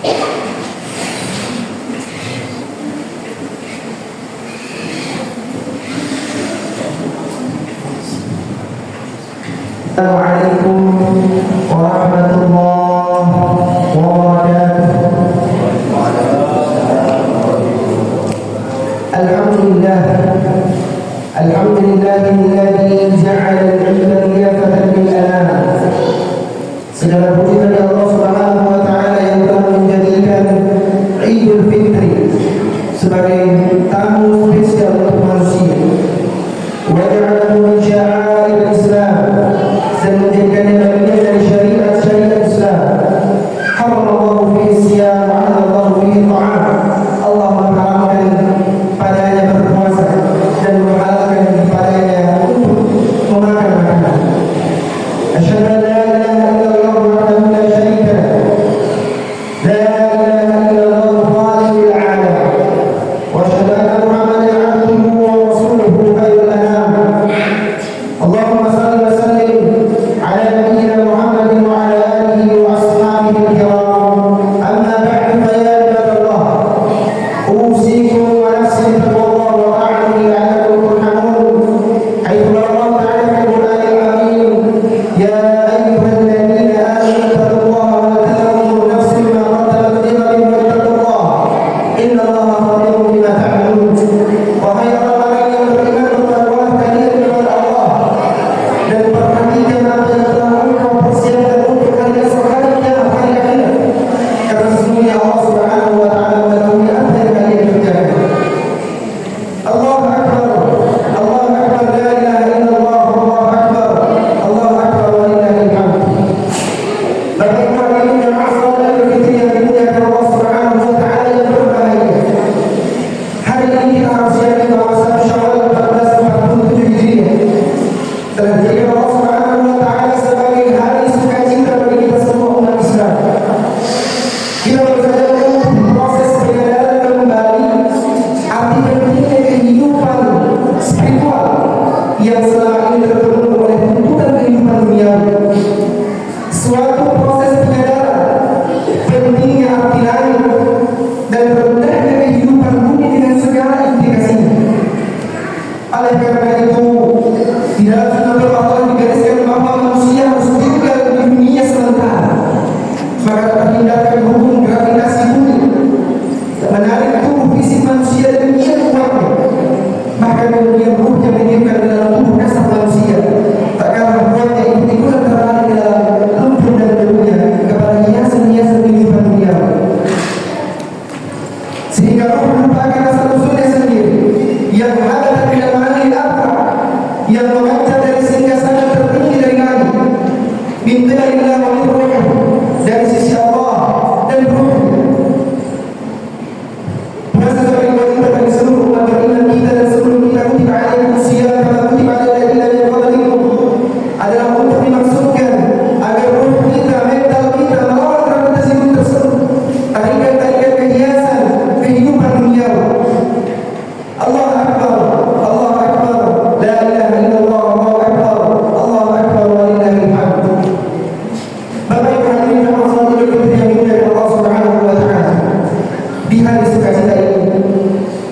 Assalamualaikum warahmatullahi wabarakatuh. Alhamdulillahilladzi ja'ala al-'ilma riyafatan lil anam. Segala puji bagi Allah Subhanahu wa taala yang telah menjadikan Idul Fitri sebagai tamu spesial untuk manusia. Wa ja'alahu min sya'air Islam, dan menjadikannya bagian dari syariat Islam. Haramallahu fihi siyam wa halallahu fihi ta'am. Allah mengharamkan padanya berpuasa dan menghalalkan padanya untuk memakan makanan. Asyhadu an la ilaha illallah wahdahu la syarika lah. La ilaha illallah khaliqul 'alam. Wa asyhadu anna Muhammadan 'abduhu wa rasuluhu khairul anam. Allahumma shalli wa sallim ala nabiyyina Muhammadin wa ala alihi wa ashabihi al-kiram. Amma ba'du, fa ya ibadallah, usikum wa nafsi bittaqwallah wa ta'atuhu la'allakum turhamun. Haitsu qala Allah ta'ala fil Qur'anil 'azim, ya ayyuhalladzina amanu taqullaha wa la tanzur nafsun ma qaddamat lighadin wattaqullaha innallaha khabirun bima ta'malun. Wahai orang-orang yang beriman, bertakwalah kalian kepada Allah dan perhatikan apa yang telah engkau persiapkan untuk kalian esok hari kiamat, hari akhirat. Karena sesungguhnya Allah Subhanahu wa taala mengetahui apa yang kalian kerjakan. Allahu Akbar, Allahu Akbar, la ilaha illallah, Allahu Akbar, Allahu Akbar wa lillahil hamd. Bapak Ibu hadirin dan hadirat Idul Fitri yang dimuliakan Allah Subhanahu wa taala yang berbahagia. Hari ini kita harus yakin bahwa 1 Syawal 1447 Hijriah telah dijadikan Allah Subhanahu wa taala sebagai hari sukacita bagi kita semua umat Islam. Kita baru saja menempuh proses penyadaran kembali arti pentingnya kehidupan spiritual yang selama ini terpenuhi oleh tuntutan kehidupan duniawi. Suatu proses penyadaran pentingnya arti lain dan rendahnya kehidupan bumi dengan segala implikasinya. Oleh karena itu, di dalam sunnah Allah digariskan bahwa manusia harus tinggal di dunia sementara. Maka terhindarkan hukum gravitasi bumi yang menarik tubuh fisik manusia demikian kuatnya. Bahkan kemudian ruhnya mengirimkan ke dalam tubuh kasar manusia. Tak kalah kuatnya ikut-ikutan terlari di dalam lumpur dan debunya kepada hiasan-hiasan kehidupan dunia. Sehingga ruh merupakan asal-usulnya sendiri yang ada di dalam hal apa yang memancar dari singgah-sana tertinggi dari langit. Bintillah wa ruh dari sisi Allah dan ruh. Merasa sebagai kewajiban bagi seluruh umat beriman kita dan sebelum kita kutiba alaikum siyam kama kutiba alal ladzina min qablikum adalah untuk dimaksudkan agar ruh kita, mental kita melawan gravitasi bumi tersebut, tarikan-tarikan kehiasan kehidupan duniawi. Allahu Akbar, Allahu Akbar, la ilaha illallah, Allahu Akbar, Allahu Akbar wa lillahil hamd. Bapak Ibu hadirin dan hadirat Idul Fitri yang dimuliakan Allah Subhanahu wa taala. Di hari sukacita ini,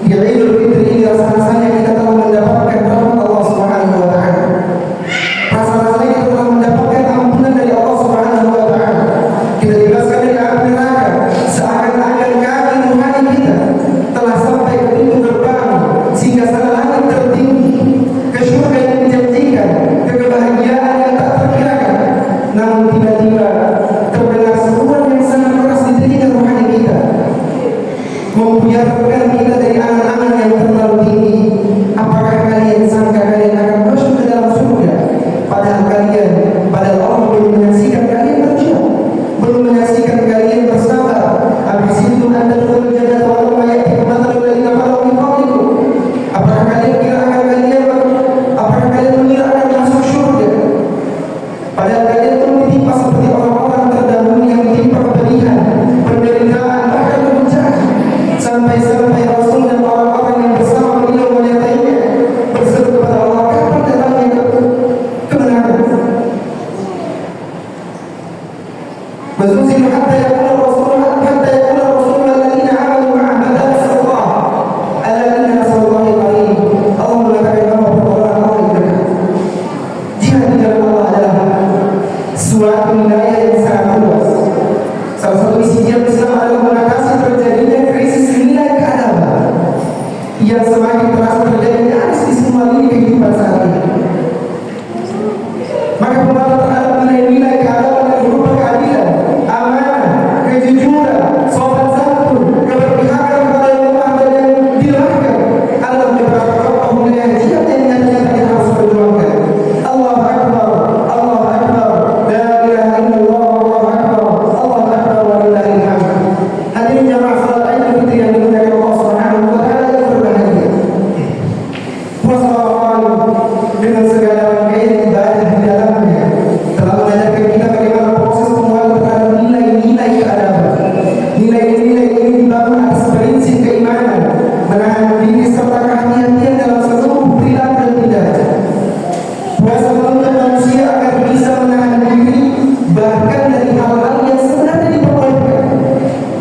di Idul Fitri ini, rasa-rasanya kita telah mendapatkan rahmat Allah Subhanahu wa taala. Rasa-rasanya kita telah mendapatkan ampunan dari Allah Subhanahu wa taala. Kita dibebaskan dari api neraka, seakan-akan kaki rohani kita telah sampai ke pintu gerbang sehingga sana langit tertinggi, ke surga yang dijanjikan, ke kebahagiaan yang tak terkirakan. Namun tiba-tiba terdengar seruan yang sangat keras di telinga rohani kita, membuyarkan kita dari angan-angan yang terlalu tinggi. Apakah kalian sangka kalian akan masuk ke dalam surga? Padahal Allah belum menyaksikan kalian berjuang, belum menyaksikan kalian bersabar. Habis itu anda turun jannah walau mayat mathalul ladzina khalu min qablikum. Apakah kalian mengira akan masuk surga? Padahal kalian pun ditimpa seperti orang-orang terdahulu yang ditimpa kepedihan, penderitaan, bahkan kebencanaan. Sampai-sampai Rasul dan orang prinsip keimanan, menahan diri serta kehati-hatian dalam seluruh perilaku dan tindakan. Puasa menuntut manusia agar bisa menahan diri bahkan dari hal-hal yang sebenarnya diperbolehkan.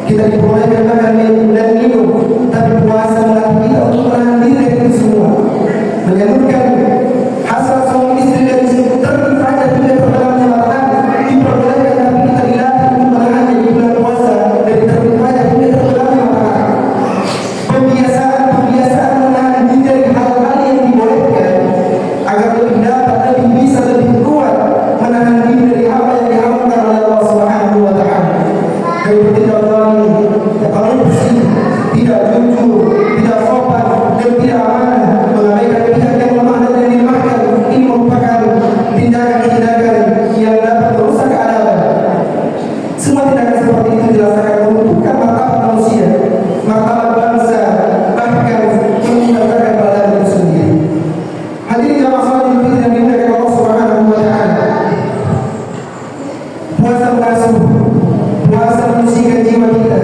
Kita diperbolehkan makan dan minum, tapi puasa melatih kita untuk menahan diri dari itu semua. Menyalurkan hasrat suami istri dari terbit fajar hingga terbenamnya matahari diperbolehkan, tapi kita dilatih untuk menahannya di bulan puasa dari terbit fajar hingga terbenamnya matahari. Pembiasaan menahan diri dari hal-hal yang dibolehkan agar lebih dapat, lebih bisa, lebih kuat menahan diri dari apa yang diharamkan oleh Allah Subhanahu wa Ta'ala. Dari tidak berani, korupsi, tidak jujur, tidak sopan, dan tidak amanah, mengabaikan pihak yang lemah dan yang dilemahkan. Ini merupakan tindakan-tindakan yang dapat merusak keadaban. Semua tindakan seperti itu dirasakan meruntuhkan martabat manusia, martabat bangsa, bahkan meninggalkan badan itu sendiri. Hadirin jamaah salat Idul Fitri yang dimuliakan Allah Subhanahu wa Ta'ala. Puasa mengasuh, puasa menyucikan jiwa kita,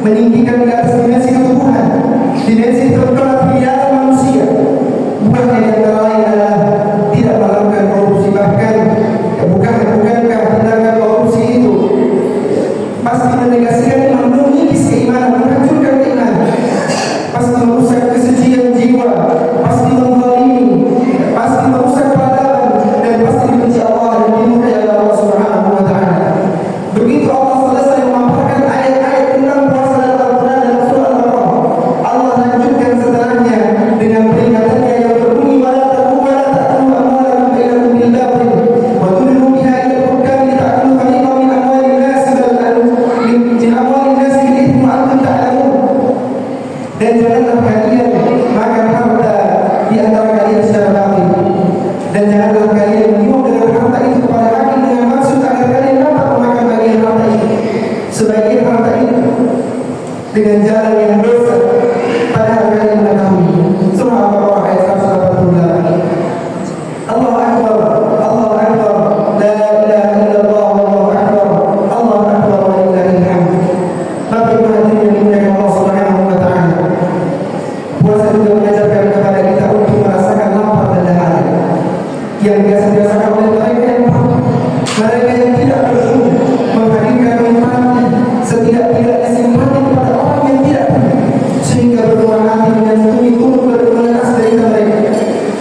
meninggikan di atas dimensi ketubuhan, dimensi terberat kehidupan manusia. Bukankah yang antara lain adalah tidak melakukan korupsi, bahkan bukankah tindakan korupsi itu pasti menegasikan, mengikis keimanan, menghancurkan keimanan, pasti merusak kesucian jiwa, pasti menzalimi, pasti merusak peradaban, dan pasti dibenci Allah dan dimurkai oleh Allah Subhanahu wa Ta'ala. Begitu Allah selesai memaparkan ayat-ayat tentang puasa dalam Al-Quran dan surah Al-Baqarah, Allah lanjutkan setelahnya dengan peringatannya yang berbunyi wala ta'kulu amwalakum bainakum bil batil wa tudlu biha ila al-hukam lita'kulu fariqan min amwalin nas min amwalin nas bil ithmi wa antum ta'lamun. Dan janganlah kalian makan harta di antara kalian secara batil, dan janganlah kalian menyuap dengan harta itu kepada hakim dengan maksud agar kalian dapat memakan bagian harta itu, sebagian harta itu dengan jalan yang dosa, padahal kalian mengetahui. Surah Al-Baqarah ayat 188. Allahu Akbar, Allahu Akbar, la ilaha illallah, Allahu Akbar, Allahu Akbar wa lillahil hamd. Bapak Ibu hadirin yang dimuliakan Allah Subhanahu wa Ta'ala, puasa juga mengajarkan kepada kita untuk merasakan lapar dan dahaga yang biasa dirasakan oleh mereka yang mampu, mereka yang tidak perlu menghadirkan manfaatnya, setidak-tidaknya simpati kepada orang yang tidak punya, sehingga berbuah hati dengan tunduk menekas dari mereka,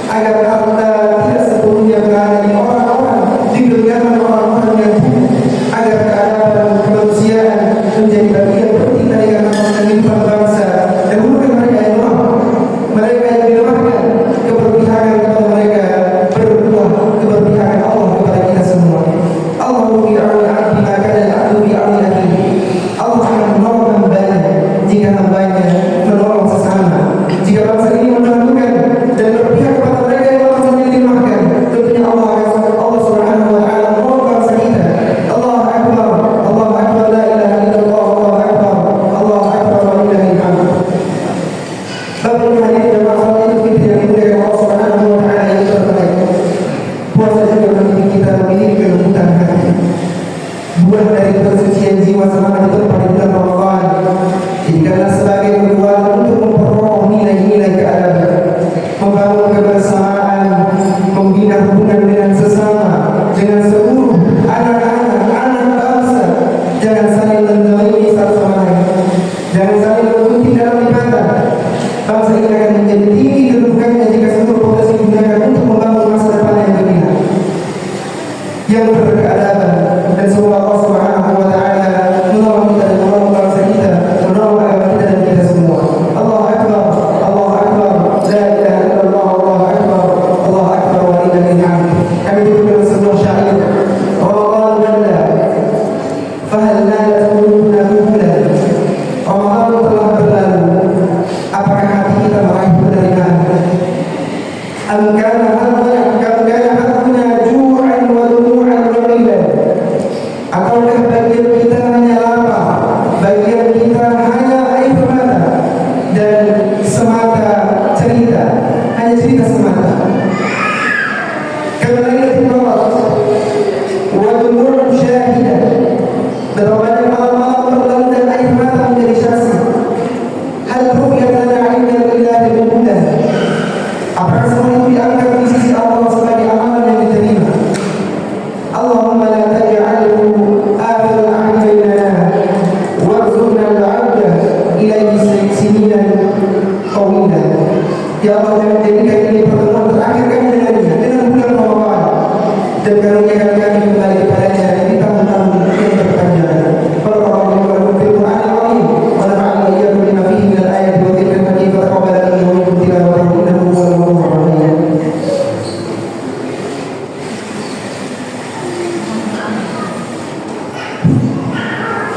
agar harta tidak sepenuhnya berada di orang-orang, di genggaman orang-orang yang punya, agar keadaan kemanusiaan menjadi bagian penting dari kehidupan bangsa, dan bukan mereka yang lemah, mereka yang dilemahkan, keberpihakan kepada mereka berbuah keberpihakan Allah kepada kita semua. Allahu fi auni 'abdi ma kana al-'abdu fi auni akhihi. Allah akan menolong hambanya jika hambanya menolong sesama. Jika bangsa ini membantukan dan berpihak kepada mereka yang telah dilemahkan, tentunya Allah Subhanahu wa Ta'ala menolong bangsa kita. Allahu Akbar, Allahu Akbar, la ilaha illallah, Allahu Akbar, Allahu Akbar wa lillahil hamd. Bapak Ibu hadirin jemaah salat Idul Fitri yang dimuliakan Allah Subhanahu wa Ta'ala yang terbaik. Puasa juga mendidik kita memiliki kelembutan hati. Buah dari kesucian jiwa selama ditempa di bulan Ramadan, jadikanlah sebagai kekuatan untuk memperkokoh nilai-nilai keadaban, membangun kebersamaan, membina hubungan dengan sesama, dengan seluruh anak bangsa. Jangan saling menzalimi satu sama lain, jangan saling menggunting dalam ibadah. Bangsa ini akan menjadi tinggi kedudukannya jika seluruh potensi digunakan untuk membangun masa depan yang gemilang, yang berkeadaban. Dan semoga Allah Subhanahu wa Ta'ala menolong kita dan menolong bangsa kita, menolong agama kita dan kita semua. Allahu Akbar, Allahu Akbar, la ilaha illallah, Allahu Akbar, Allahu Akbar wa lillahil hamd. Kami duduk dengan sebuah syair, Ramadan walla fahal nalat qulubuna bulan. Ramadan telah berlalu, apakah hati kita meraih penerimaan? Am kana haduna ju'an wa dumu'an wa qilan. Ataukah bagian kita hanya lapar, bagian kita hanya air mata dan semata cerita, hanya cerita semata. Kembali ke Allah, wa dumu'un syahidah. Berapa banyak malam-malam berlalu dan air mata menjadi saksi. ilaihi sininan tawilan. Ya Allah, jangan jadikan ini pertemuan terakhir kami dengannya dengan bulan Ramadan, dan karuniakan kami kembali kepadanya di tahun-tahun yang berkepanjangan. Barakallahu lakum fil Qur'anil azim wa nafa'ani wa iyyakum bima fihi min al-ayati wa dhikril hakim wa taqabbal minni wa minkum tilawatahu innahu huwal ghafurur rahim.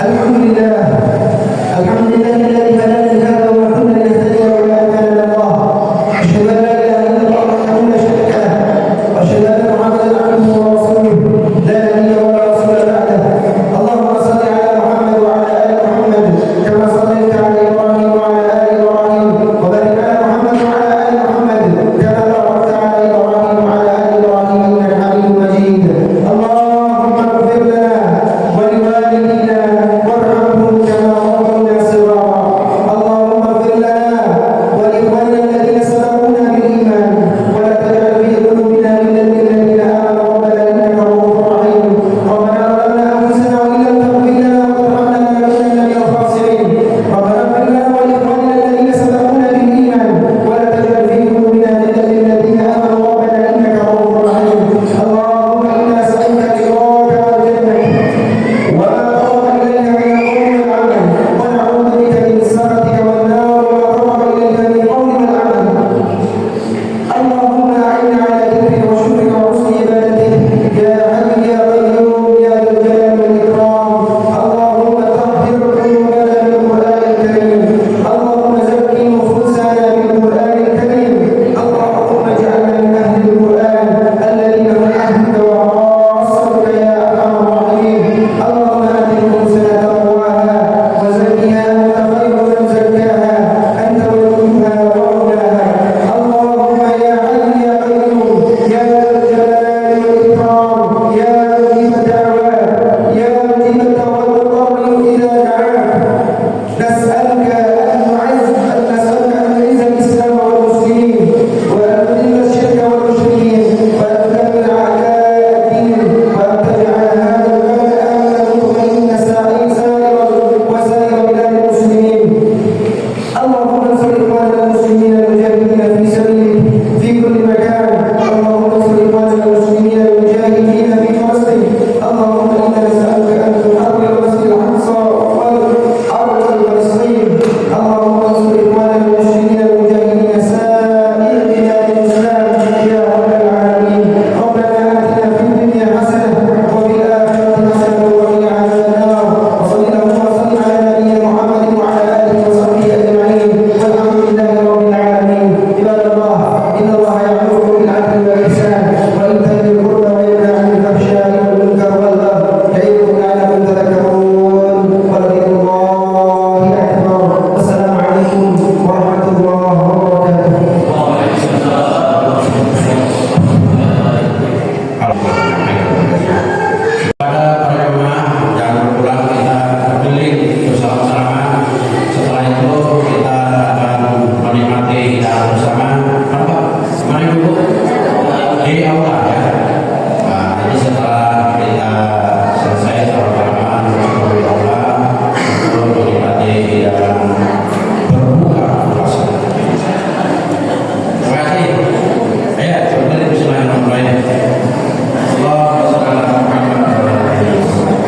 Alhamdulillah, alhamdulillah alladzi hadana li hadha wa ma kunna linahtadiya lawla an hadana Allah. Asyhadu an la ilaha illallah wahdahu la syarika lah wa asyhadu anna Muhammadan abduhu wa rasuluh la nabiyya wa la rasula ba'dahu. Allahumma shalli ala Muhammad wa ala ali Muhammad kama shallaita ala Ibrahim wa ala ali Ibrahim wa barik ala Muhammad wa ala ali Muhammad kama barakta ala Ibrahim wa ala ali Ibrahim innaka Hamidum Majid. Allahumma ighfir lana wa liwalidina warhamhum kama rabbayna shighara. Allahumma ighfir lana wa liikhwanina alladhina sabaquna bil iman wa la taj'al fi qulubina ghillan lil ladzina amanu rabbana innaka ra'ufur rahim. Rabbana zalamna anfusana wa illam taghfir lana wa tarhamna lanakunanna minal khasirin. Rabbana ighfir lana wa liikhwanina alladhina sabaquna bil iman wa la taj'al fi qulubina ghillan lil ladzina amanu rabbana innaka ra'ufur rahim. Allahumma inna nas'aluka ridhaka wal jannah وما قرب إليك من القول والعمل ونعوذ بك من سخطك والنار وما قرب إليك من القول والعمل. اللهم أعنا على ذكرك وشكرك وحسن عبادتك يا حي يا قيوم يا ذا الجلال والإكرام. اللهم طهر قلوبنا بالقرآن الكريم. اللهم زكي نفوسنا بالقرآن الكريم. اللهم اجعلنا من أهل القرآن الذين هم أهلك وخاصتك يا أرحم الراحمين. اللهم آت نفوسنا تقواها وزكها أنت خير من زكاها أنت وليها ومولاها. اللهم يا حي يا قيوم يا ذا الجلال والإكرام يا مجيب الدعوات يا مجيب التضرع إذا دعاك نسألك أن نعز الإسلام والمسلمين وأن نذل الشرك والمشركين وأن تدمر أعداء الدين وأن تجعل هذا البلد آمنا مطمئنا سائرا وسائر بلاد المسلمين. اللهم انصر إخواننا المسلمين المجاهدين في سبيلك في كل مكان. اللهم انصر إخواننا المسلمين المجاهدين في فلسطين. اللهم إنا نسألك أن تحرر المسجد الأقصى والأرض فلسطين. اللهم انصر إخواننا المسلمين المجاهدين سائر بلاد الإسلام يا رب العالمين. ربنا آتنا في الدنيا حسنة وفي الآخرة حسنة وقنا عذاب النار. وصلى اللهم وسلم على نبينا محمد وعلى آله وصحبه أجمعين والحمد لله رب العالمين. عباد الله، إن الله يأمركم بالعدل والإحسان وإيتاء ذي القربى وينهى عن الفحشاء والمنكر والبغي يعظكم لعلكم تذكرون. ولذكر الله أكبر. والسلام عليكم ورحمة الله وبركاته. Pada para jemaah jangan pulang, kita berkeliling bersama-sama. Setelah itu kita akan menikmati hidangan bersama. Apa? Mari dulu di aula ya. Nah, jadi setelah kita selesai sama-sama di aula untuk menikmati hidangan berbuka puasa. Terima kasih. Ya, sebentar bismillahirrahmanirrahim. Allahumma shalli ala Muhammad wa ala ali Muhammad.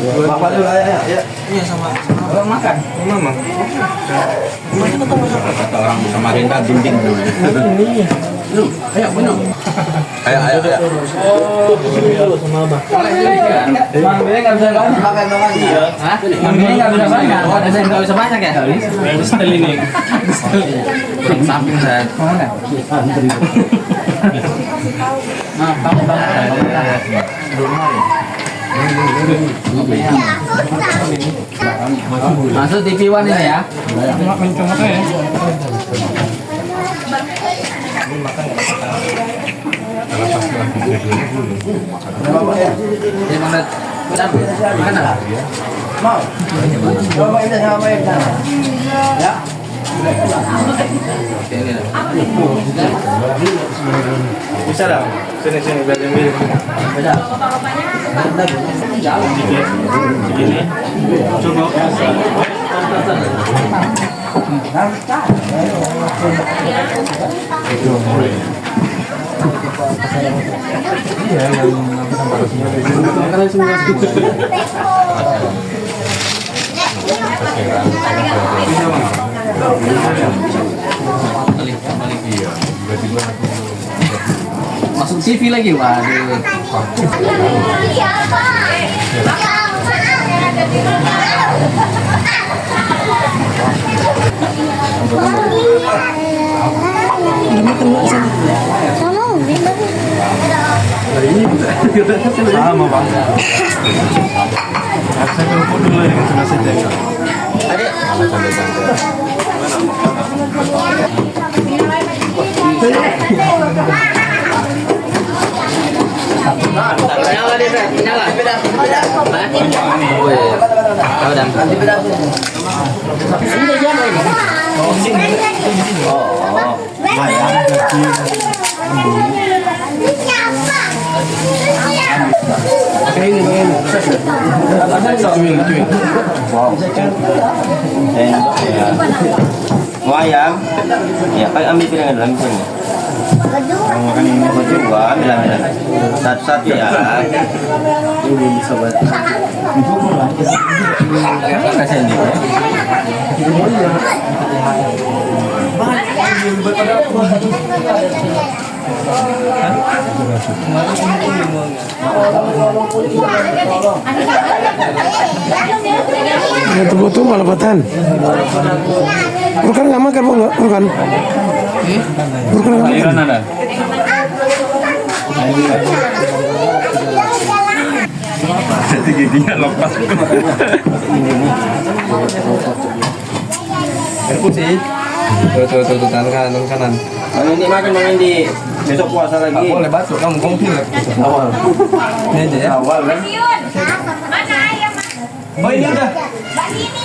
Bapak dulu ya. Iya sama. Makan. Mama. Kata orang Samarinda dinding dulu. Lu, ayo minum. Ayo. Sama abah. Bang Bini nggak bisa banyak. Makan. Iya. Hah? Bang Bini nggak bisa banyak. Ada saya nggak bisa banyak ya? Setel ini. Yang samping saya. Mana? Nah, kamu. Masuk TV One ini ya. Bisa dah. Sini biar ambil. Segini. Cukup. Masuk TV lagi, waduh. Sama bang. Saya telepon dulu dengan selesai jaga. Nyala deh, nyala. Oh iya. Tahu dan. Oh sini. Oh. Wayang, ya kan ambil piringan dalam misalnya. Makan ini kedua, ambil. Satu-satu ya. Ini bisa buat. Kasih ini. Betul-betul malapatan. Bukan nggak makan, bukan. Bukan nggak makan. Ada. Jadi dia lepas. Air putih. Tuh, tangan kanan. Ini makan di besok puasa lagi. Boleh batuk, kamu kongpil awal. Ini aja ya. Awal kan? Oh ini udah. Mbak Sini